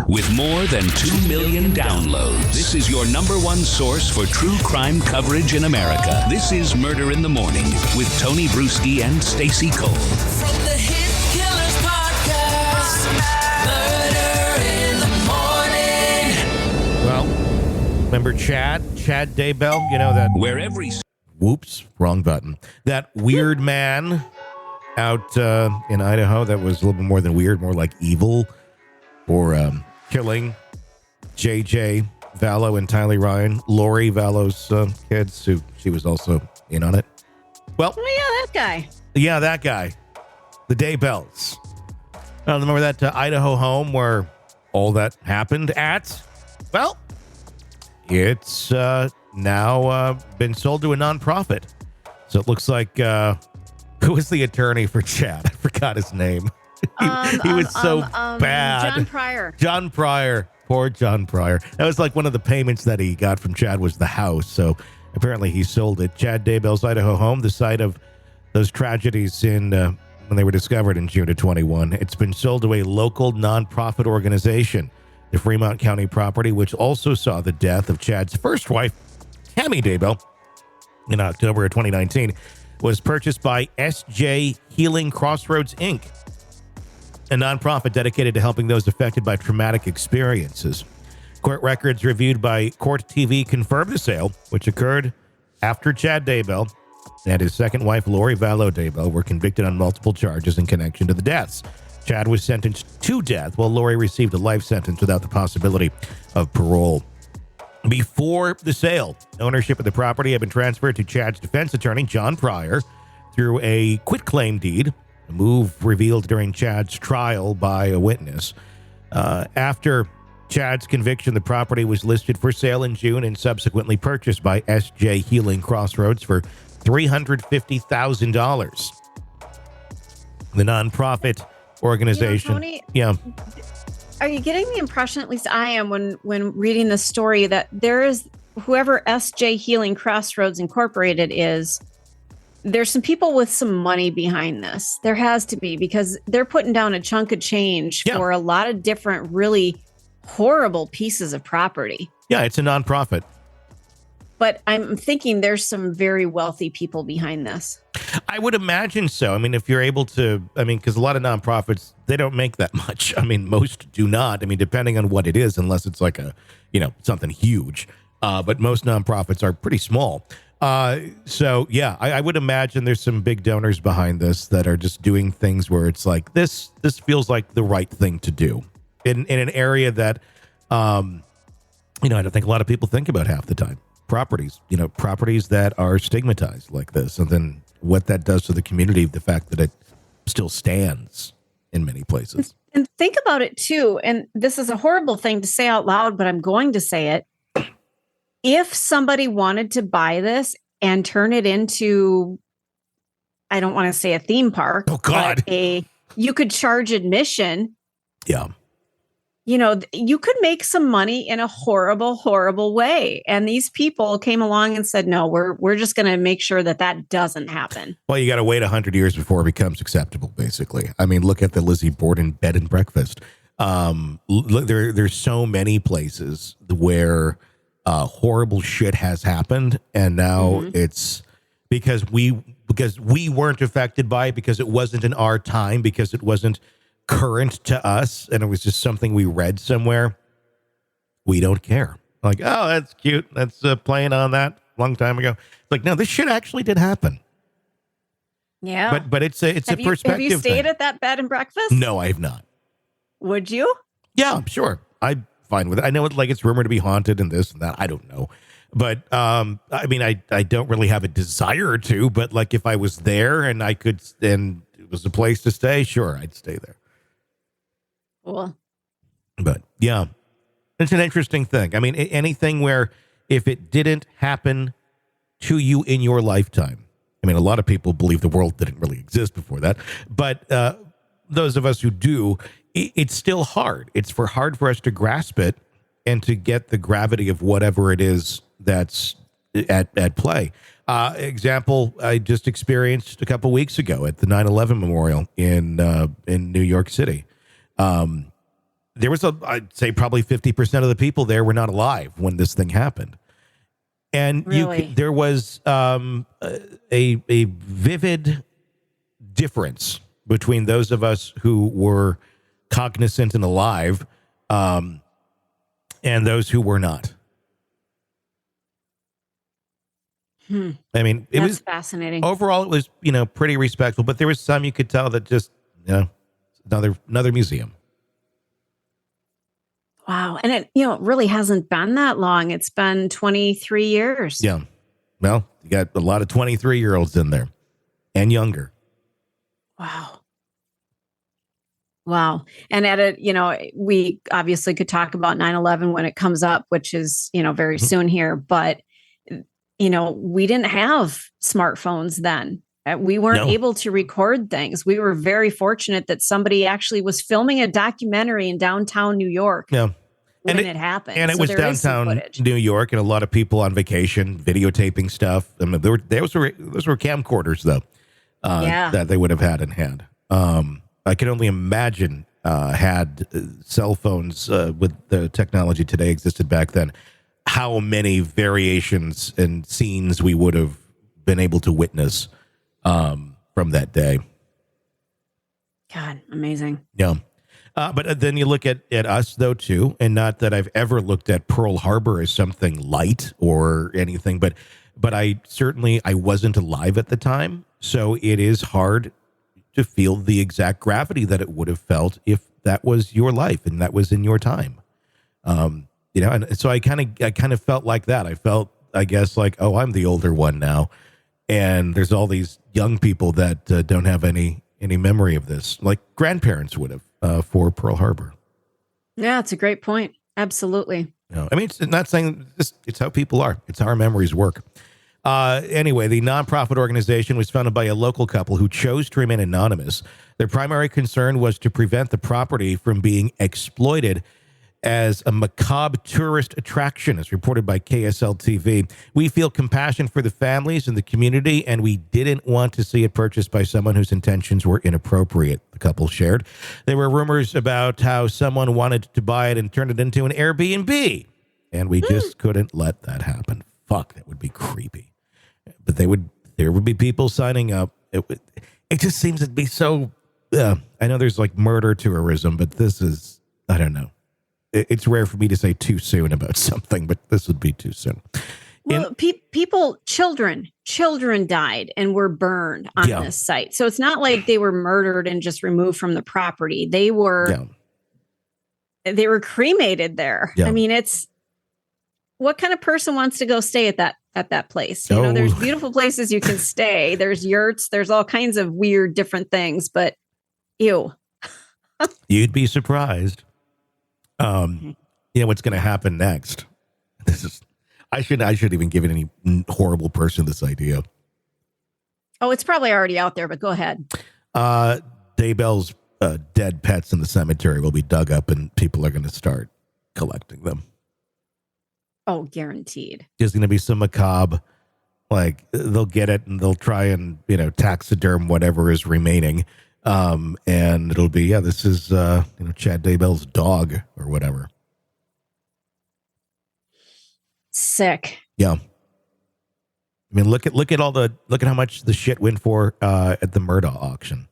With more than 2 million downloads, this is your number one source for true crime coverage in America. This is Murder in the Morning with Tony Bruschi and Stacey Cole. From the Hit Killers Podcast, Murder in the Morning. Well, remember Chad Daybell? You know that... Where every... Whoops, wrong button. That weird man out in Idaho that was a little bit more than weird, more like evil, for killing JJ Vallow and Tylee Ryan, Lori Vallow's kids, who she was also in on it. Well, oh, yeah, that guy. Yeah, that guy. The Daybells. Remember that Idaho home where all that happened at? Well, it's now been sold to a nonprofit. So it looks like, who was the attorney for Chad? I forgot his name. He was so bad. John Pryor. Poor John Pryor. That was like one of the payments that he got from Chad was the house. So apparently he sold it. Chad Daybell's Idaho home, the site of those tragedies in when they were discovered in June of 21. It's been sold to a local nonprofit organization. The Fremont County property, which also saw the death of Chad's first wife, Tammy Daybell, in October of 2019, was purchased by SJ Healing Crossroads Inc., a nonprofit dedicated to helping those affected by traumatic experiences. Court records reviewed by Court TV confirmed the sale, which occurred after Chad Daybell and his second wife, Lori Vallow Daybell, were convicted on multiple charges in connection to the deaths. Chad was sentenced to death, while Lori received a life sentence without the possibility of parole. Before the sale, ownership of the property had been transferred to Chad's defense attorney, John Pryor, through a quitclaim deed, a move revealed during Chad's trial by a witness. After Chad's conviction, the property was listed for sale in June and subsequently purchased by SJ Healing Crossroads for $350,000. The nonprofit organization. Tony, are you getting the impression, at least I am, when reading the story, that there is, whoever SJ Healing Crossroads Incorporated is, there's some people with some money behind this. There has to be, because they're putting down a chunk of change for a lot of different really horrible pieces of property. Yeah, it's a nonprofit. But I'm thinking there's some very wealthy people behind this. I would imagine so. I mean, if you're able to, because a lot of nonprofits, they don't make that much. Most do not. Depending on what it is, unless it's like something huge. But most nonprofits are pretty small. I would imagine there's some big donors behind this that are just doing things where it's like, this feels like the right thing to do in an area that, I don't think a lot of people think about half the time. Properties that are stigmatized like this, and then what that does to the community, the fact that it still stands in many places. And think about it too, and this is a horrible thing to say out loud, but I'm going to say it. If somebody wanted to buy this and turn it into, I don't want to say a theme park. Oh God. You could charge admission. Yeah. You could make some money in a horrible, horrible way. And these people came along and said, no, we're just going to make sure that doesn't happen. Well, you got to wait 100 years before it becomes acceptable, basically. Look at the Lizzie Borden bed and breakfast. There's so many places where horrible shit has happened. And now it's because we weren't affected by it, because it wasn't in our time, because it wasn't current to us, and it was just something we read somewhere. We don't care. Like, oh, that's cute. That's playing on that long time ago. Like, no, this shit actually did happen. Yeah, but it's a perspective. Have you stayed thing. at that bed and breakfast? No, I have not. Would you? Yeah, I'm sure. I'm fine with it. I know it's rumored to be haunted and this and that. I don't know, but I don't really have a desire to. But like, if I was there and I could, and it was a place to stay, sure, I'd stay there. Cool. But yeah, it's an interesting thing. Anything where if it didn't happen to you in your lifetime, a lot of people believe the world didn't really exist before that, but those of us who do, it's still hard. It's hard for us to grasp it and to get the gravity of whatever it is that's at play. Example I just experienced a couple weeks ago at the 9/11 memorial in New York City. there was I'd say probably 50% of the people there were not alive when this thing happened. And Really? there was a vivid difference between those of us who were cognizant and alive and those who were not. I mean, it was fascinating. Overall, it was, pretty respectful, but there was some you could tell that just, another museum. Wow. And it really hasn't been that long. It's been 23 years. Yeah. Well, you got a lot of 23-year-olds in there and younger. Wow. Wow. And at it, we obviously could talk about 9/11 when it comes up, which is, very soon here. But, we didn't have smartphones then. We weren't able to record things. We were very fortunate that somebody actually was filming a documentary in downtown New York when it happened. And it was downtown New York, and a lot of people on vacation videotaping stuff. I mean, those were camcorders, though, that they would have had in hand. I can only imagine had cell phones with the technology today existed back then, how many variations and scenes we would have been able to witness from that day. God, amazing. Yeah. But then you look at us, though, too, and not that I've ever looked at Pearl Harbor as something light or anything, but I wasn't alive at the time, so it is hard to feel the exact gravity that it would have felt if that was your life and that was in your time. And so I kind of felt like that. I felt, I guess, like, oh, I'm the older one now, and there's all these young people that don't have any memory of this, like grandparents would have for Pearl Harbor. Yeah, it's a great point. Absolutely. I mean, it's not saying it's how people are. It's how our memories work. Anyway, the nonprofit organization was founded by a local couple who chose to remain anonymous. Their primary concern was to prevent the property from being exploited as a macabre tourist attraction, as reported by KSL TV. We feel compassion for the families and the community, and we didn't want to see it purchased by someone whose intentions were inappropriate, the couple shared. There were rumors about how someone wanted to buy it and turn it into an Airbnb, and we just couldn't let that happen. Fuck, that would be creepy. But there would be people signing up. It just seems to be so, I know there's like murder tourism, but this is, I don't know. It's rare for me to say too soon about something, but this would be too soon. Well, children died and were burned on this site. So it's not like they were murdered and just removed from the property. They were cremated there. Yeah. I mean, what kind of person wants to go stay at that place? There's beautiful places you can stay. There's yurts. There's all kinds of weird, different things, but ew. You'd be surprised. What's going to happen next? I shouldn't even give any horrible person this idea. Oh, it's probably already out there, but go ahead. Daybell's dead pets in the cemetery will be dug up, and people are going to start collecting them. Oh, guaranteed. There's going to be some macabre, like they'll get it and they'll try and taxiderm whatever is remaining. And it'll be, this is, Chad Daybell's dog or whatever. Sick. Yeah. I mean, look at how much the shit went for, at the Murdaugh auction.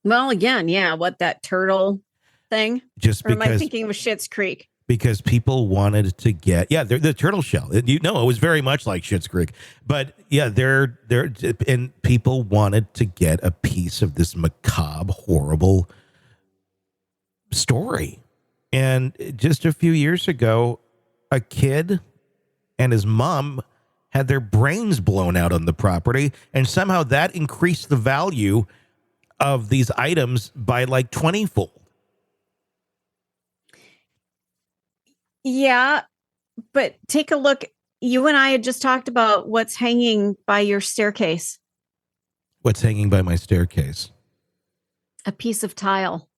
Well, again, what, that turtle thing? Just because, or am I thinking of Schitt's Creek? Because people wanted to get, the turtle shell. It was very much like Schitt's Creek, but and people wanted to get a piece of this macabre, horrible story. And just a few years ago, a kid and his mom had their brains blown out on the property, and somehow that increased the value of these items by like 20-fold. Yeah, but take a look. You and I had just talked about what's hanging by your staircase. What's hanging by my staircase? A piece of tile.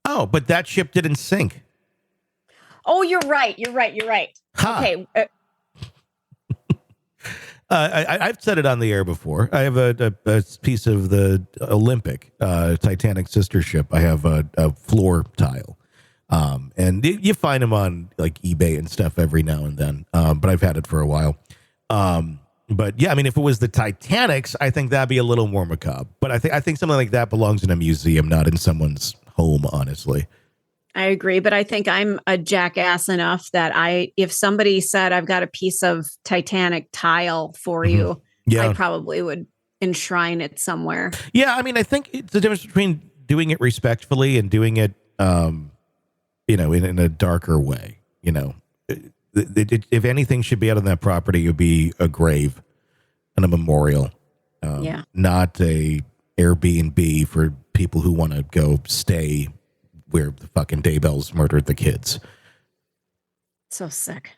Oh, but that ship didn't sink. Oh, you're right. Ha. Okay. I've said it on the air before. I have a piece of the Olympic Titanic sister ship. I have a floor tile. And you find them on like eBay and stuff every now and then. But I've had it for a while. But yeah, I mean, if it was the Titanic's, I think that'd be a little more macabre. But I think something like that belongs in a museum, not in someone's home, honestly. I agree, but I think I'm a jackass enough that if somebody said I've got a piece of Titanic tile for you, I probably would enshrine it somewhere. Yeah, I mean, I think it's the difference between doing it respectfully and doing it, in a darker way. If anything should be out on that property, it would be a grave and a memorial, not a Airbnb for people who want to go stay where the fucking Daybells murdered the kids. So sick.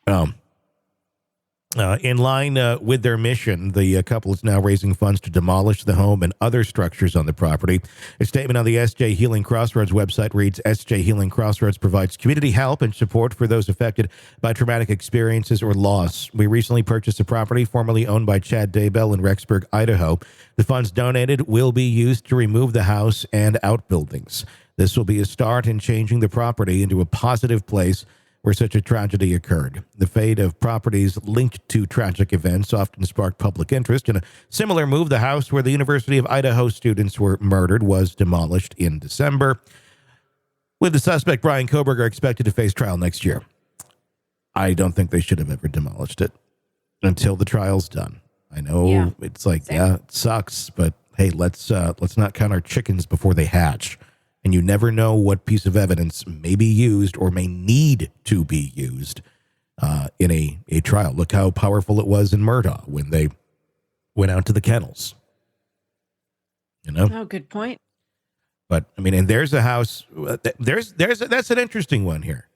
In line with their mission, the couple is now raising funds to demolish the home and other structures on the property. A statement on the SJ Healing Crossroads website reads, SJ Healing Crossroads provides community help and support for those affected by traumatic experiences or loss. We recently purchased a property formerly owned by Chad Daybell in Rexburg, Idaho. The funds donated will be used to remove the house and outbuildings. This will be a start in changing the property into a positive place where such a tragedy occurred. The fate of properties linked to tragic events often sparked public interest. In a similar move, the house where the University of Idaho students were murdered was demolished in December, with the suspect Brian Koberger expected to face trial next year. I don't think they should have ever demolished it until the trial's done. I know it's like, it sucks, but hey, let's not count our chickens before they hatch. And you never know what piece of evidence may be used or may need to be used in a trial. Look how powerful it was in Murdaugh when they went out to the kennels. Oh, good point. But I mean, and there's a house. That's an interesting one here,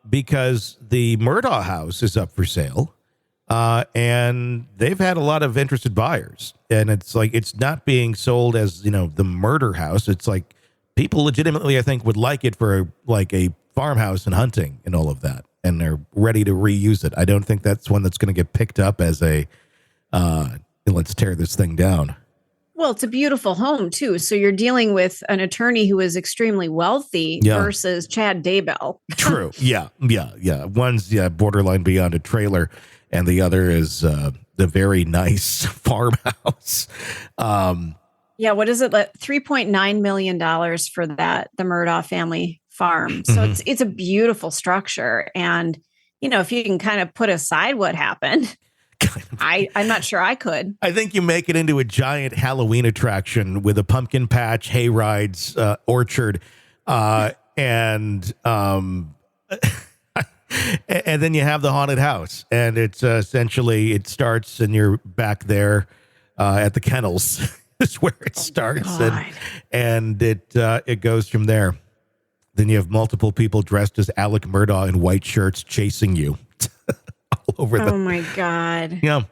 because the Murdaugh house is up for sale, and they've had a lot of interested buyers. And it's like it's not being sold as the murder house. It's like people legitimately, I think, would like it for a farmhouse and hunting and all of that, and they're ready to reuse it. I don't think that's one that's going to get picked up as a let's tear this thing down. Well, it's a beautiful home too. So you're dealing with an attorney who is extremely wealthy versus Chad Daybell. True. Yeah. One's borderline beyond a trailer, and the other is the very nice farmhouse. What is it? $3.9 million for the Murdaugh family farm. So it's a beautiful structure. And, if you can kind of put aside what happened, I'm not sure I could. I think you make it into a giant Halloween attraction with a pumpkin patch, hay rides, orchard, and then you have the haunted house. And it's essentially, it starts and you're back there at the kennels. Is where it starts, and it goes from there. Then you have multiple people dressed as Alec Murdaugh in white shirts chasing you all over. Oh my God! Yeah.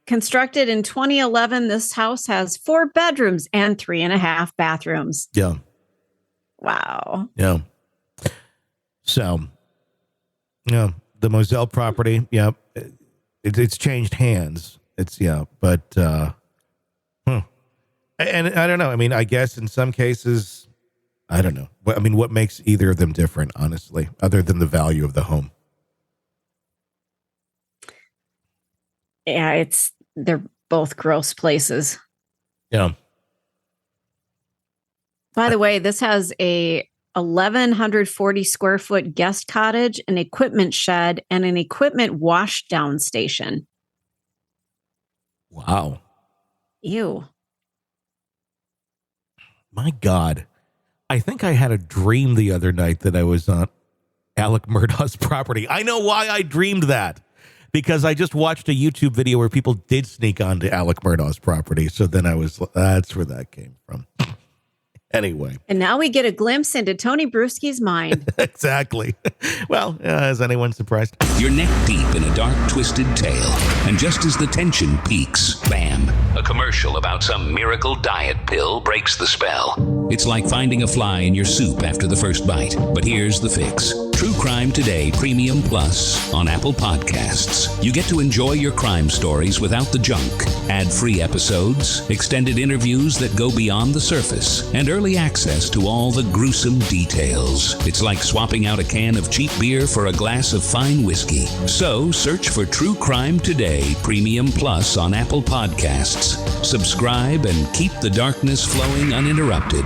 Constructed in 2011, this house has 4 bedrooms and 3.5 bathrooms. Yeah. Wow. Yeah. So, the Moselle property. Yeah, it's changed hands. But. And I don't know. I mean, I guess in some cases, I don't know. I mean, what makes either of them different, honestly, other than the value of the home? Yeah, they're both gross places. Yeah. By the way, this has a 1,140 square foot guest cottage, an equipment shed, and an equipment wash down station. Wow. Ew. My God, I think I had a dream the other night that I was on Alec Murdaugh's property. I know why I dreamed that, because I just watched a YouTube video where people did sneak onto Alec Murdaugh's property. So then that's where that came from. Anyway. And now we get a glimpse into Tony Bruschi's mind. Exactly. Well, is anyone surprised? You're neck deep in a dark, twisted tale. And just as the tension peaks, bam, a commercial about some miracle diet pill breaks the spell. It's like finding a fly in your soup after the first bite. But here's the fix. True Crime Today Premium Plus on Apple Podcasts. You get to enjoy your crime stories without the junk. Ad-free episodes, extended interviews that go beyond the surface, and early access to all the gruesome details. It's like swapping out a can of cheap beer for a glass of fine whiskey. So search for True Crime Today Premium Plus on Apple Podcasts. Subscribe and keep the darkness flowing uninterrupted.